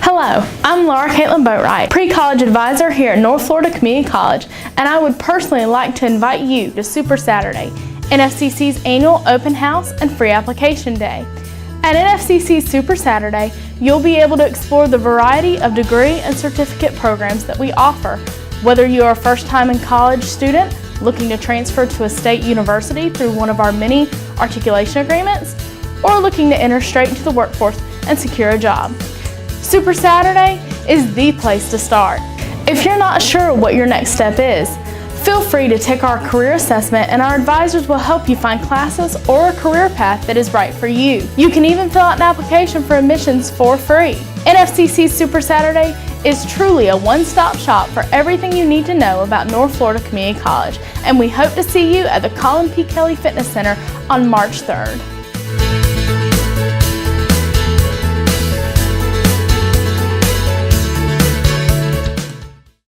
Hello, I'm Laura Caitlin Boatwright, pre-college advisor here at North Florida Community College, and I would personally like to invite you to Super Saturday, NFCC's annual open house and free application day. At NFCC Super Saturday, you'll be able to explore the variety of degree and certificate programs that we offer, whether you are a first-time in college student looking to transfer to a state university through one of our many articulation agreements, or looking to enter straight into the workforce and secure a job. Super Saturday is the place to start. If you're not sure what your next step is, feel free to take our career assessment and our advisors will help you find classes or a career path that is right for you. You can even fill out an application for admissions for free. NFCC Super Saturday is truly a one-stop shop for everything you need to know about North Florida Community College, and we hope to see you at the Colin P. Fitness Center on March 3rd.